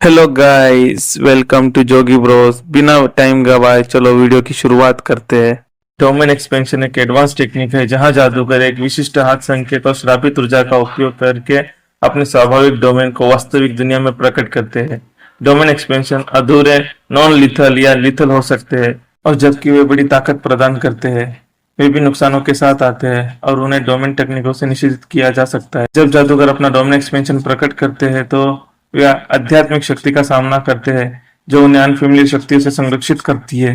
Hello guys, welcome to Jogi bros. बिना time गवाए चलो वीडियो की शुरुआत करते हैं। डोमेन एक्सपेंशन एक एडवांस टेक्निक है जहां जादूगर एक विशिष्ट हाथ संकेत और श्रापित ऊर्जा का उपयोग करके अपने स्वाभाविक डोमेन को वास्तविक दुनिया में प्रकट करते हैं। डोमेन एक्सपेंशन अधूरे, नॉन लिथल या लिथल हो सकते हैं, और जबकि वे बड़ी ताकत प्रदान करते हैं, वे भी नुकसानों के साथ आते हैं और उन्हें डोमेन टेक्निकों से निषेधित किया जा सकता है। जब जादूगर अपना डोमेन एक्सपेंशन प्रकट करते हैं तो वे आध्यात्मिक शक्ति का सामना करते हैं जो उन्हें अनफेमिलियर शक्तियों से संरक्षित करती है।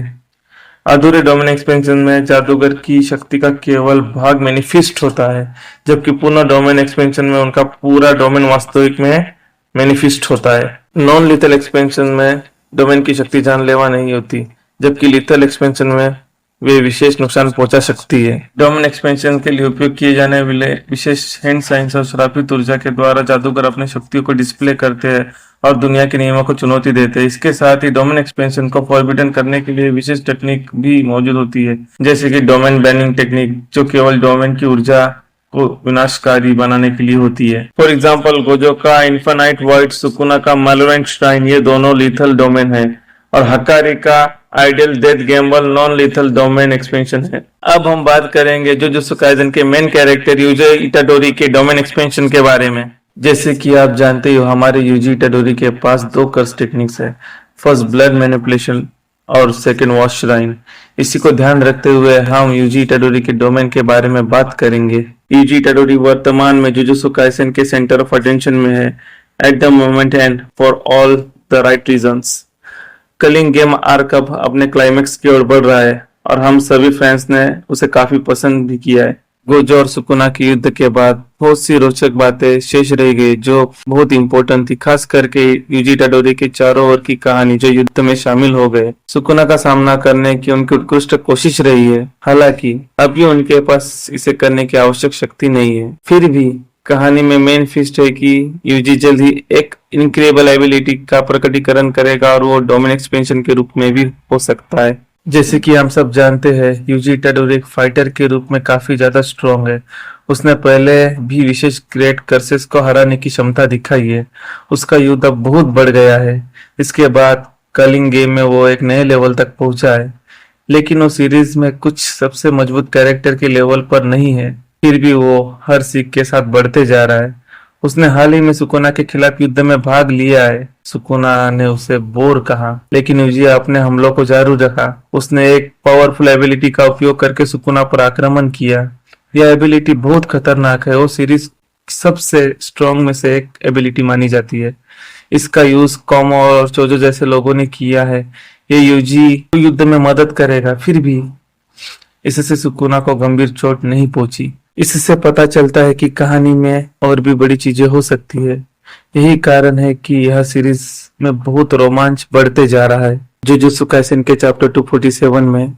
अधूरे डोमेन एक्सपेंशन में जादूगर की शक्ति का केवल भाग मैनिफेस्ट होता है, जबकि पूर्ण डोमेन एक्सपेंशन में उनका पूरा डोमेन वास्तविक में मैनिफेस्ट होता है। नॉन लिथल एक्सपेंशन में डोमेन की शक्ति जानलेवा नहीं होती, जबकि लिथल एक्सपेंशन में वे विशेष नुकसान पहुंचा सकती है। डोमेन एक्सपेंशन के लिए उपयोग किए जाने वाले विशेष हैंड साइंस और श्रापित ऊर्जा के द्वारा जादूगर अपनी शक्तियों को डिस्प्ले करते हैं और दुनिया के नियमों को चुनौती देते हैं। इसके साथ ही डोमेन एक्सपेंशन को फॉरबिडन करने के लिए विशेष टेक्निक भी मौजूद होती है, जैसे कि डोमेन बैनिंग टेक्निक, जो केवल डोमेन की ऊर्जा को विनाशकारी बनाने के लिए होती है। फॉर एग्जाम्पल, गोजो का इन्फिनाइट वॉइड, सुकुना का मालोरेंट श्राइन, ये दोनों लिथल डोमेन है, और हकारी का ideal death Gamble non lethal domain expansion है। अब हम बात करेंगे जुजुत्सु काइसेन के मेन कैरेक्टर यूजी इटाडोरी के डोमेन एक्सपेंशन के बारे में। जैसे कि आप जानते हो, हमारे यूजी इटाडोरी के पास दो कर्स टेक्निक्स है, फर्स्ट ब्लड मैनिपुलेशन और सेकंड वॉश श्राइन। इसी को ध्यान रखते हुए हम यूजी इटाडोरी के डोमेन के बारे में बात करेंगे। यूजी इटाडोरी वर्तमान में जुजुत्सु काइसेन के सेंटर ऑफ अटेंशन में है at the moment and for all the right reasons. Culling game arc अब अपने क्लाइमेक्स की ओर बढ़ रहा है और हम सभी फैंस ने उसे काफी पसंद भी किया है। गोजो और सुकुना के युद्ध के बाद बहुत सी रोचक बातें शेष रह गई जो बहुत इंपॉर्टेंट थी, खास करके यूजी इटाडोरी के चारों ओर की कहानी जो युद्ध में शामिल हो गए। सुकुना का सामना करने की उनकी उत्कृष्ट कोशिश रही है, हालांकि अभी उनके पास इसे करने की आवश्यक शक्ति नहीं है। फिर भी कहानी में मेन फिस्ट है कि यूजी जल्द ही एक इनक्रेडिबल एबिलिटी का प्रकटीकरण करेगा और वो डोमेन एक्सपेंशन के रूप में भी हो सकता है। जैसे कि हम सब जानते हैं, यूजी इटाडोरी एक फाइटर के रूप में काफी ज्यादा स्ट्रॉन्ग है। उसने पहले भी विशेष ग्रेट कर्सेस को हराने की क्षमता दिखाई है। उसका युद्ध अब बहुत बढ़ गया है। इसके बाद कलिंग गेम में वो एक नए लेवल तक पहुंचा है, लेकिन वो सीरीज में कुछ सबसे मजबूत कैरेक्टर के लेवल पर नहीं है। फिर भी वो हर सीख के साथ बढ़ते जा रहा है। उसने हाल ही में सुकुना के खिलाफ युद्ध में भाग लिया है। सुकुना ने उसे बोर कहा, लेकिन यूजी अपने हमलों को जारी रखा। उसने एक पावरफुल एबिलिटी का उपयोग करके सुकुना पर आक्रमण किया। यह एबिलिटी बहुत खतरनाक है, वो सीरीज सबसे स्ट्रॉन्ग में से एक एबिलिटी मानी जाती है। इसका यूज कोमो और चोजो जैसे लोगों ने किया है। ये यूजी युद्ध में मदद करेगा, फिर भी इससे सुकुना को गंभीर चोट नहीं पहुंची। इससे पता चलता है कि कहानी में और भी बड़ी चीजें हो सकती है। यही कारण है कि यह सीरीज में बहुत रोमांच बढ़ते जा रहा है। जुजुत्सु काइसेन के चैप्टर 247 में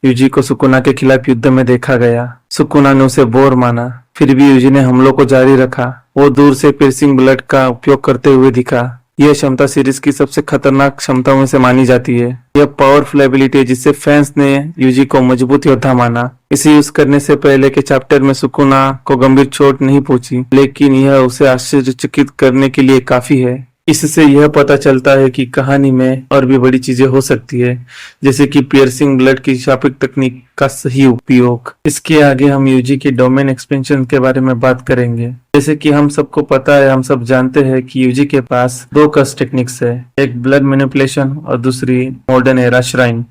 यूजी को सुकुना के खिलाफ युद्ध में देखा गया। सुकुना ने उसे बोर माना, फिर भी यूजी ने हमलों को जारी रखा। वो दूर से पियर्सिंग ब्लड का उपयोग करते हुए दिखा। यह क्षमता सीरीज की सबसे खतरनाक क्षमताओं में से मानी जाती है। यह पावरफुल एबिलिटी है जिससे फैंस ने यूजी को मजबूत योद्धा माना। इसे यूज करने से पहले के चैप्टर में सुकुना को गंभीर चोट नहीं पहुंची, लेकिन यह उसे आश्चर्यचकित करने के लिए काफी है। इससे यह पता चलता है कि कहानी में और भी बड़ी चीजें हो सकती है, जैसे कि पियर्सिंग ब्लड की शापित तकनीक का सही उपयोग। इसके आगे हम यूजी के डोमेन एक्सपेंशन के बारे में बात करेंगे। जैसे कि हम सबको पता है, हम सब जानते हैं कि यूजी के पास दो कर्स टेक्निक्स है, एक ब्लड मैनिपुलेशन और दूसरी मॉडर्न एरा श्राइन।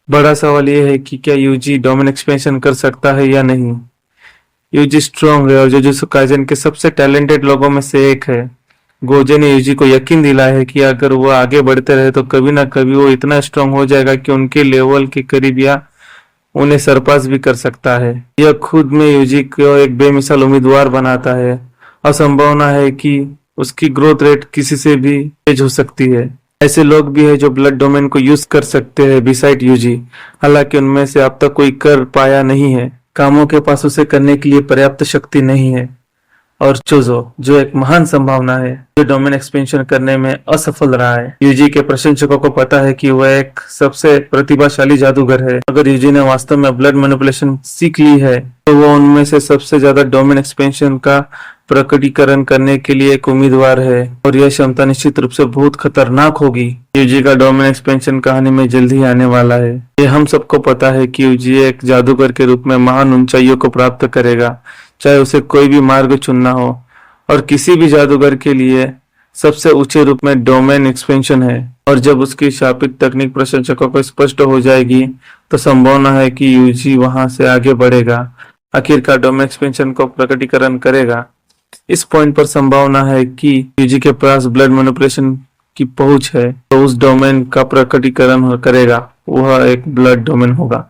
बड़ा सवाल यह है कि क्या यूजी डोमेन एक्सपेंशन कर सकता है या नहीं। यूजी स्ट्रॉन्ग है और जुजुत्सु काइसेन के सबसे टैलेंटेड लोगों में से एक है। गोजो ने यूजी को यकीन दिलाया है कि अगर वो आगे बढ़ते रहे तो कभी ना कभी वो इतना स्ट्रांग हो जाएगा कि उनके लेवल के करीब या उन्हें सरपास भी कर सकता है। यह खुद में यूजी को एक बेमिसाल उम्मीदवार बनाता है और संभावना है कि उसकी ग्रोथ रेट किसी से भी तेज हो सकती है। ऐसे लोग भी हैं जो ब्लड डोमेन को यूज कर सकते हैं बिसाइड यूजी, हालांकि उनमें से अब तक कोई कर पाया नहीं है। कामों के पास उसे करने के लिए पर्याप्त शक्ति नहीं है। और चोजो, जो एक महान संभावना है, जो डोमेन एक्सपेंशन करने में असफल रहा है। यूजी के प्रशंसकों को पता है कि वह एक सबसे प्रतिभाशाली जादूगर है। अगर यूजी ने वास्तव में ब्लड मैनिपुलेशन सीख ली है तो वो उनमें से सबसे ज्यादा डोमेन एक्सपेंशन का प्रकटीकरण करने के लिए एक उम्मीदवार है और यह क्षमता निश्चित रूप से बहुत खतरनाक होगी। यूजी का डोमेन एक्सपेंशन कहानी में जल्द ही आने वाला है। ये हम सबको पता है कि यूजी एक जादूगर के रूप में महान ऊंचाइयों को प्राप्त करेगा, चाहे उसे कोई भी मार्ग चुनना हो, और किसी भी जादूगर के लिए सबसे ऊंचे रूप में डोमेन एक्सपेंशन है। और जब उसकी शापित तकनीक प्रशंसकों को स्पष्ट हो जाएगी तो संभावना है कि यूजी वहां से आगे बढ़ेगा, आखिरकार डोमेन एक्सपेंशन को प्रकटीकरण करेगा। इस पॉइंट पर संभावना है कि यूजी के पास ब्लड मैनिपुलेशन की पहुंच है, तो उस डोमेन का प्रकटीकरण करेगा, वह एक ब्लड डोमेन होगा।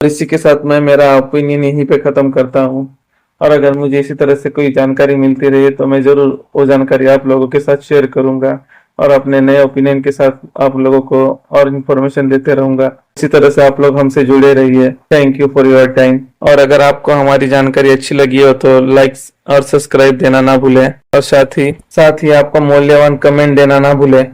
इसी के साथ मैं मेरा ओपिनियन यहीं पे खत्म करता हूँ, और अगर मुझे इसी तरह से कोई जानकारी मिलती रही तो मैं जरूर वो जानकारी आप लोगों के साथ शेयर करूंगा और अपने नए ओपिनियन के साथ आप लोगों को और इन्फॉर्मेशन देते रहूंगा। इसी तरह से आप लोग हमसे जुड़े रहिए। Thank you for your time. और अगर आपको हमारी जानकारी अच्छी लगी हो तो लाइक्स और सब्सक्राइब देना ना भूलें, और साथ ही आपको मूल्यवान कमेंट देना ना भूलें।